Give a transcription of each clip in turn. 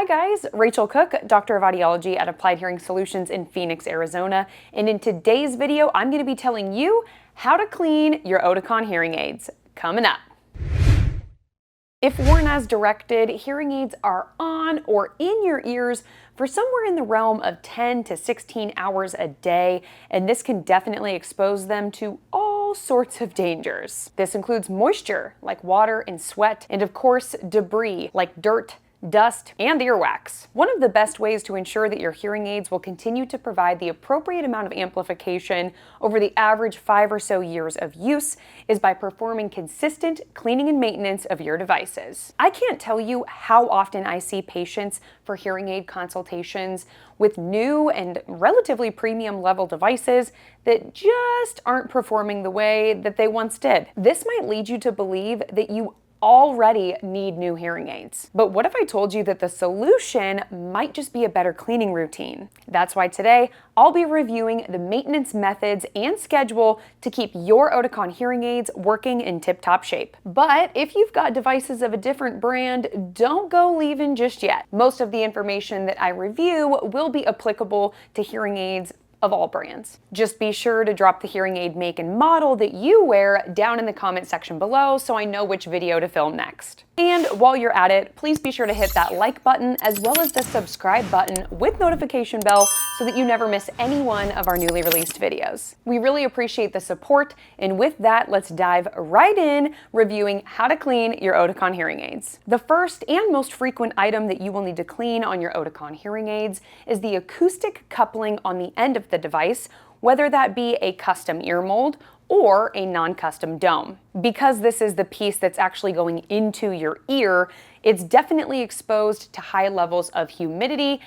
Hi guys, Rachael Cook, Doctor of Audiology at Applied Hearing Solutions in Phoenix, Arizona. And in today's video, I'm going to be telling you how to clean your Oticon hearing aids. Coming up. If worn as directed, hearing aids are on or in your ears for somewhere in the realm of 10 to 16 hours a day, and this can definitely expose them to all sorts of dangers. This includes moisture, like water and sweat, and of course, debris, like dirt, dust, and earwax. One of the best ways to ensure that your hearing aids will continue to provide the appropriate amount of amplification over the average 5 or so years of use is by performing consistent cleaning and maintenance of your devices. I can't tell you how often I see patients for hearing aid consultations with new and relatively premium level devices that just aren't performing the way that they once did. This might lead you to believe that you already need new hearing aids. But what if I told you that the solution might just be a better cleaning routine? That's why today I'll be reviewing the maintenance methods and schedule to keep your Oticon hearing aids working in tip-top shape. But if you've got devices of a different brand, don't go leaving just yet. Most of the information that I review will be applicable to hearing aids of all brands. Just be sure to drop the hearing aid make and model that you wear down in the comment section below so I know which video to film next. And while you're at it, please be sure to hit that like button as well as the subscribe button with notification bell so that you never miss any one of our newly released videos. We really appreciate the support, and with that, let's dive right in reviewing how to clean your Oticon hearing aids. The first and most frequent item that you will need to clean on your Oticon hearing aids is the acoustic coupling on the end of the device, whether that be a custom ear mold or a non-custom dome. Because this is the piece that's actually going into your ear, it's definitely exposed to high levels of humidity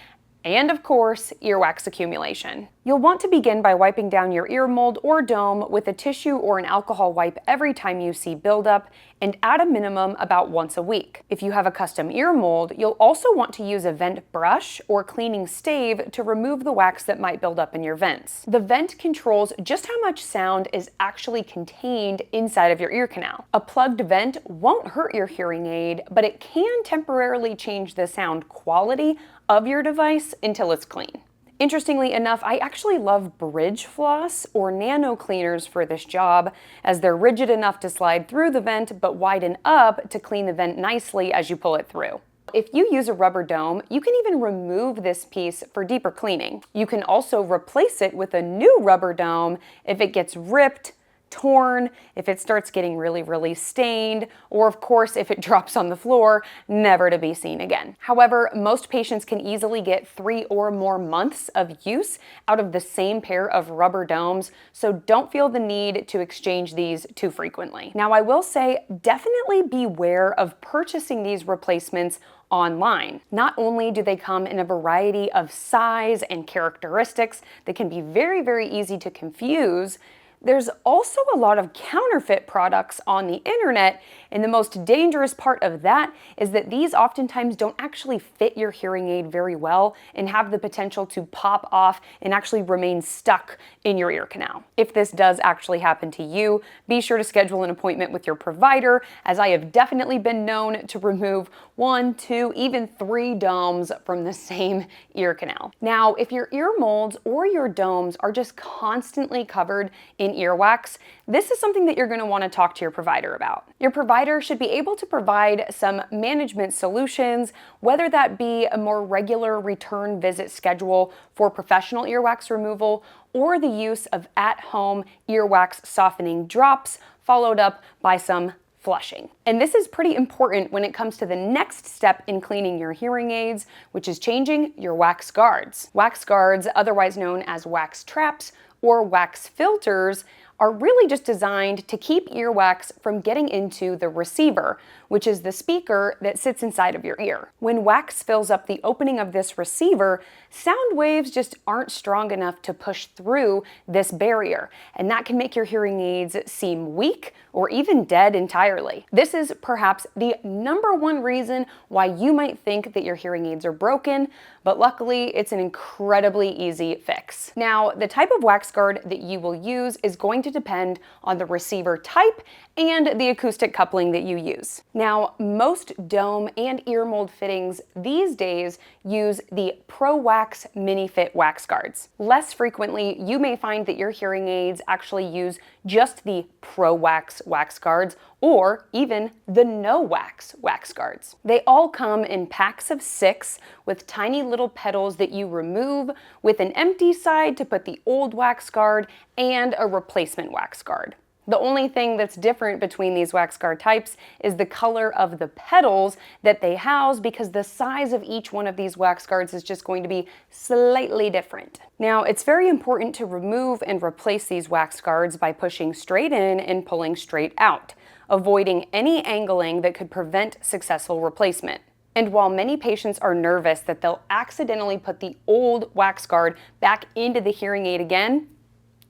and, of course, earwax accumulation. You'll want to begin by wiping down your ear mold or dome with a tissue or an alcohol wipe every time you see buildup, and at a minimum about once a week. If you have a custom ear mold, you'll also want to use a vent brush or cleaning stave to remove the wax that might build up in your vents. The vent controls just how much sound is actually contained inside of your ear canal. A plugged vent won't hurt your hearing aid, but it can temporarily change the sound quality of your device until it's clean. Interestingly enough, I actually love bridge floss or nano cleaners for this job, as they're rigid enough to slide through the vent but widen up to clean the vent nicely as you pull it through. If you use a rubber dome, you can even remove this piece for deeper cleaning. You can also replace it with a new rubber dome if it gets ripped, torn, if it starts getting really stained, or of course if it drops on the floor, never to be seen again. However, most patients can easily get 3 or more months of use out of the same pair of rubber domes, so don't feel the need to exchange these too frequently. Now, I will say, definitely beware of purchasing these replacements online. Not only do they come in a variety of size and characteristics that can be very easy to confuse, there's also a lot of counterfeit products on the internet, and the most dangerous part of that is that these oftentimes don't actually fit your hearing aid very well and have the potential to pop off and actually remain stuck in your ear canal. If this does actually happen to you, be sure to schedule an appointment with your provider, as I have definitely been known to remove 1, 2, even 3 domes from the same ear canal. Now, if your ear molds or your domes are just constantly covered in earwax, this is something that you're going to want to talk to your provider about. Your provider should be able to provide some management solutions, whether that be a more regular return visit schedule for professional earwax removal or the use of at-home earwax softening drops followed up by some flushing. And this is pretty important when it comes to the next step in cleaning your hearing aids, which is changing your wax guards. Wax guards, otherwise known as wax traps or wax filters, are really just designed to keep earwax from getting into the receiver, which is the speaker that sits inside of your ear. When wax fills up the opening of this receiver, sound waves just aren't strong enough to push through this barrier, and that can make your hearing aids seem weak or even dead entirely. This is perhaps the #1 reason why you might think that your hearing aids are broken, but luckily it's an incredibly easy fix. Now, the type of wax guard that you will use is going to depend on the receiver type and the acoustic coupling that you use. Now, most dome and ear mold fittings these days use the Pro Wax Mini Fit wax guards. Less frequently, you may find that your hearing aids actually use just the Pro Wax wax guards or even the No Wax wax guards. They all come in packs of 6 with tiny little petals that you remove with an empty side to put the old wax guard and a replacement wax guard. The only thing that's different between these wax guard types is the color of the petals that they house, because the size of each one of these wax guards is just going to be slightly different. Now, it's very important to remove and replace these wax guards by pushing straight in and pulling straight out, avoiding any angling that could prevent successful replacement. And while many patients are nervous that they'll accidentally put the old wax guard back into the hearing aid again,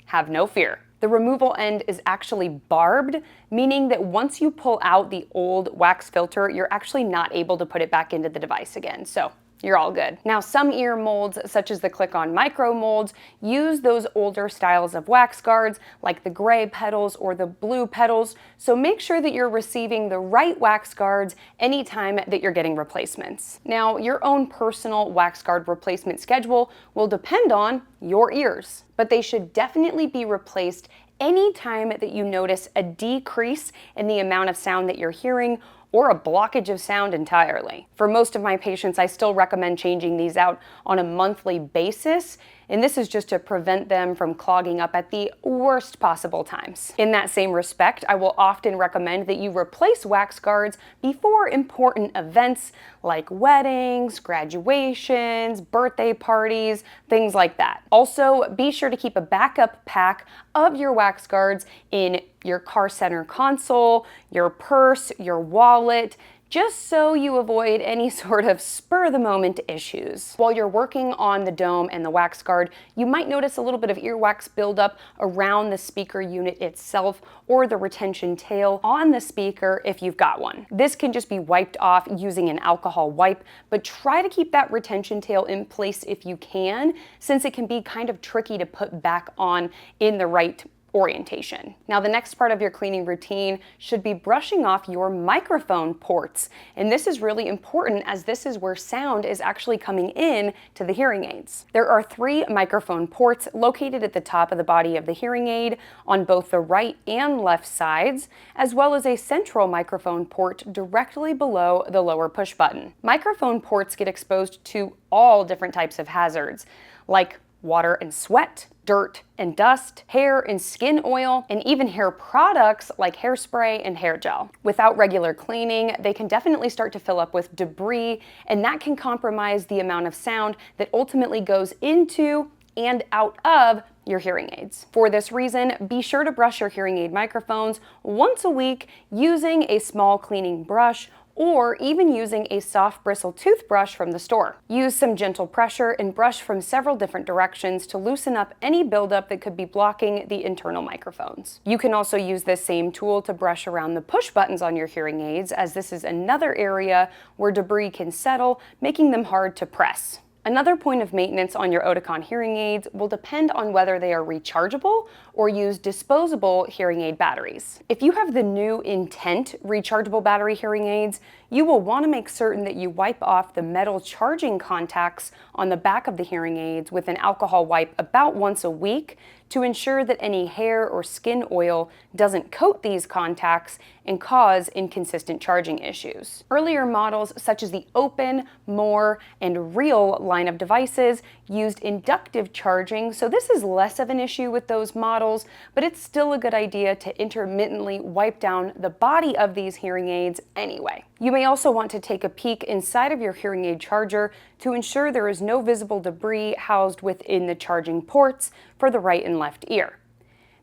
have no fear. The removal end is actually barbed, meaning that once you pull out the old wax filter, you're actually not able to put it back into the device again. So you're all good. Now, some ear molds, such as the click-on micro molds, use those older styles of wax guards, like the gray petals or the blue petals, so make sure that you're receiving the right wax guards anytime that you're getting replacements. Now, your own personal wax guard replacement schedule will depend on your ears, but they should definitely be replaced anytime that you notice a decrease in the amount of sound that you're hearing or a blockage of sound entirely. For most of my patients, I still recommend changing these out on a monthly basis, and this is just to prevent them from clogging up at the worst possible times. In that same respect, I will often recommend that you replace wax guards before important events like weddings, graduations, birthday parties, things like that. Also, be sure to keep a backup pack of your wax guards in your car center console, your purse, your wallet, just so you avoid any sort of spur-of-the-moment issues. While you're working on the dome and the wax guard, you might notice a little bit of earwax buildup around the speaker unit itself or the retention tail on the speaker if you've got one. This can just be wiped off using an alcohol wipe, but try to keep that retention tail in place if you can, since it can be kind of tricky to put back on in the right orientation. Now, the next part of your cleaning routine should be brushing off your microphone ports. And this is really important, as this is where sound is actually coming in to the hearing aids. There are 3 microphone ports located at the top of the body of the hearing aid on both the right and left sides, as well as a central microphone port directly below the lower push button. Microphone ports get exposed to all different types of hazards, like water and sweat, dirt and dust, hair and skin oil, and even hair products like hairspray and hair gel. Without regular cleaning, they can definitely start to fill up with debris, and that can compromise the amount of sound that ultimately goes into and out of your hearing aids. For this reason, be sure to brush your hearing aid microphones once a week using a small cleaning brush, or even using a soft bristle toothbrush from the store. Use some gentle pressure and brush from several different directions to loosen up any buildup that could be blocking the internal microphones. You can also use this same tool to brush around the push buttons on your hearing aids, as this is another area where debris can settle, making them hard to press. Another point of maintenance on your Oticon hearing aids will depend on whether they are rechargeable or use disposable hearing aid batteries. If you have the new Intent rechargeable battery hearing aids, you will want to make certain that you wipe off the metal charging contacts on the back of the hearing aids with an alcohol wipe about once a week to ensure that any hair or skin oil doesn't coat these contacts and cause inconsistent charging issues. Earlier models, such as the Open, More, and Real line of devices, used inductive charging, so this is less of an issue with those models, but it's still a good idea to intermittently wipe down the body of these hearing aids anyway. You may also want to take a peek inside of your hearing aid charger to ensure there is no visible debris housed within the charging ports for the right and left ear.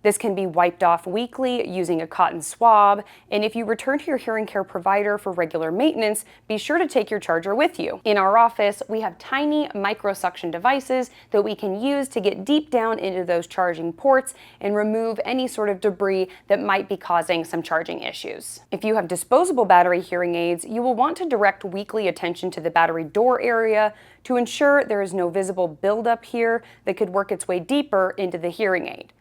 This can be wiped off weekly using a cotton swab, and if you return to your hearing care provider for regular maintenance, be sure to take your charger with you. In our office, we have tiny microsuction devices that we can use to get deep down into those charging ports and remove any sort of debris that might be causing some charging issues. If you have disposable battery hearing aids, you will want to direct weekly attention to the battery door area to ensure there is no visible buildup here that could work its way deeper into the hearing aid.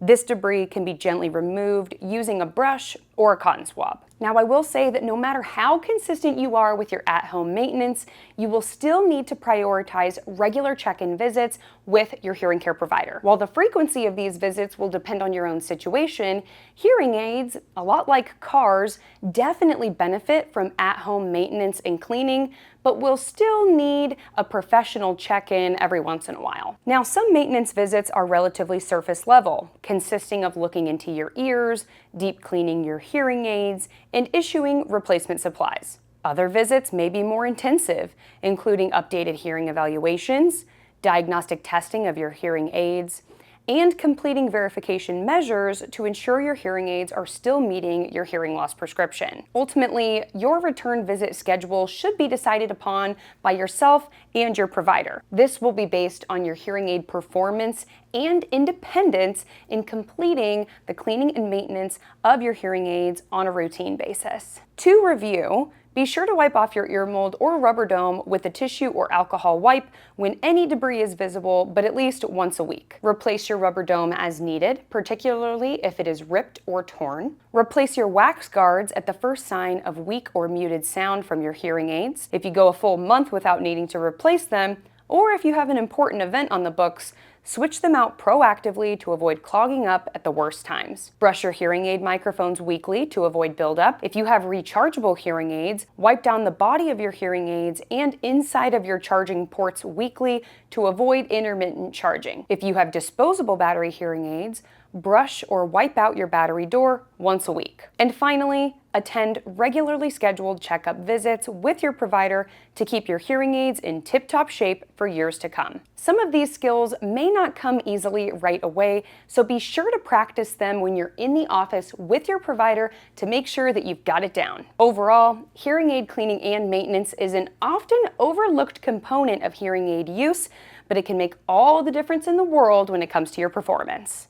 This debris can be gently removed using a brush or a cotton swab. Now, I will say that no matter how consistent you are with your at-home maintenance, you will still need to prioritize regular check-in visits with your hearing care provider. While the frequency of these visits will depend on your own situation, hearing aids, a lot like cars, definitely benefit from at-home maintenance and cleaning, but will still need a professional check-in every once in a while. Now, some maintenance visits are relatively surface level, consisting of looking into your ears, deep cleaning your hearing aids, and issuing replacement supplies. Other visits may be more intensive, including updated hearing evaluations, diagnostic testing of your hearing aids, and completing verification measures to ensure your hearing aids are still meeting your hearing loss prescription. Ultimately, your return visit schedule should be decided upon by yourself and your provider. This will be based on your hearing aid performance and independence in completing the cleaning and maintenance of your hearing aids on a routine basis. To review, be sure to wipe off your ear mold or rubber dome with a tissue or alcohol wipe when any debris is visible, but at least once a week. Replace your rubber dome as needed, particularly if it is ripped or torn. Replace your wax guards at the first sign of weak or muted sound from your hearing aids. If you go a full month without needing to replace them, or if you have an important event on the books, switch them out proactively to avoid clogging up at the worst times. Brush your hearing aid microphones weekly to avoid buildup. If you have rechargeable hearing aids, wipe down the body of your hearing aids and inside of your charging ports weekly to avoid intermittent charging. If you have disposable battery hearing aids, brush or wipe out your battery door once a week. And finally, attend regularly scheduled checkup visits with your provider to keep your hearing aids in tip-top shape for years to come. Some of these skills may not come easily right away, so be sure to practice them when you're in the office with your provider to make sure that you've got it down. Overall, hearing aid cleaning and maintenance is an often overlooked component of hearing aid use, but it can make all the difference in the world when it comes to your performance.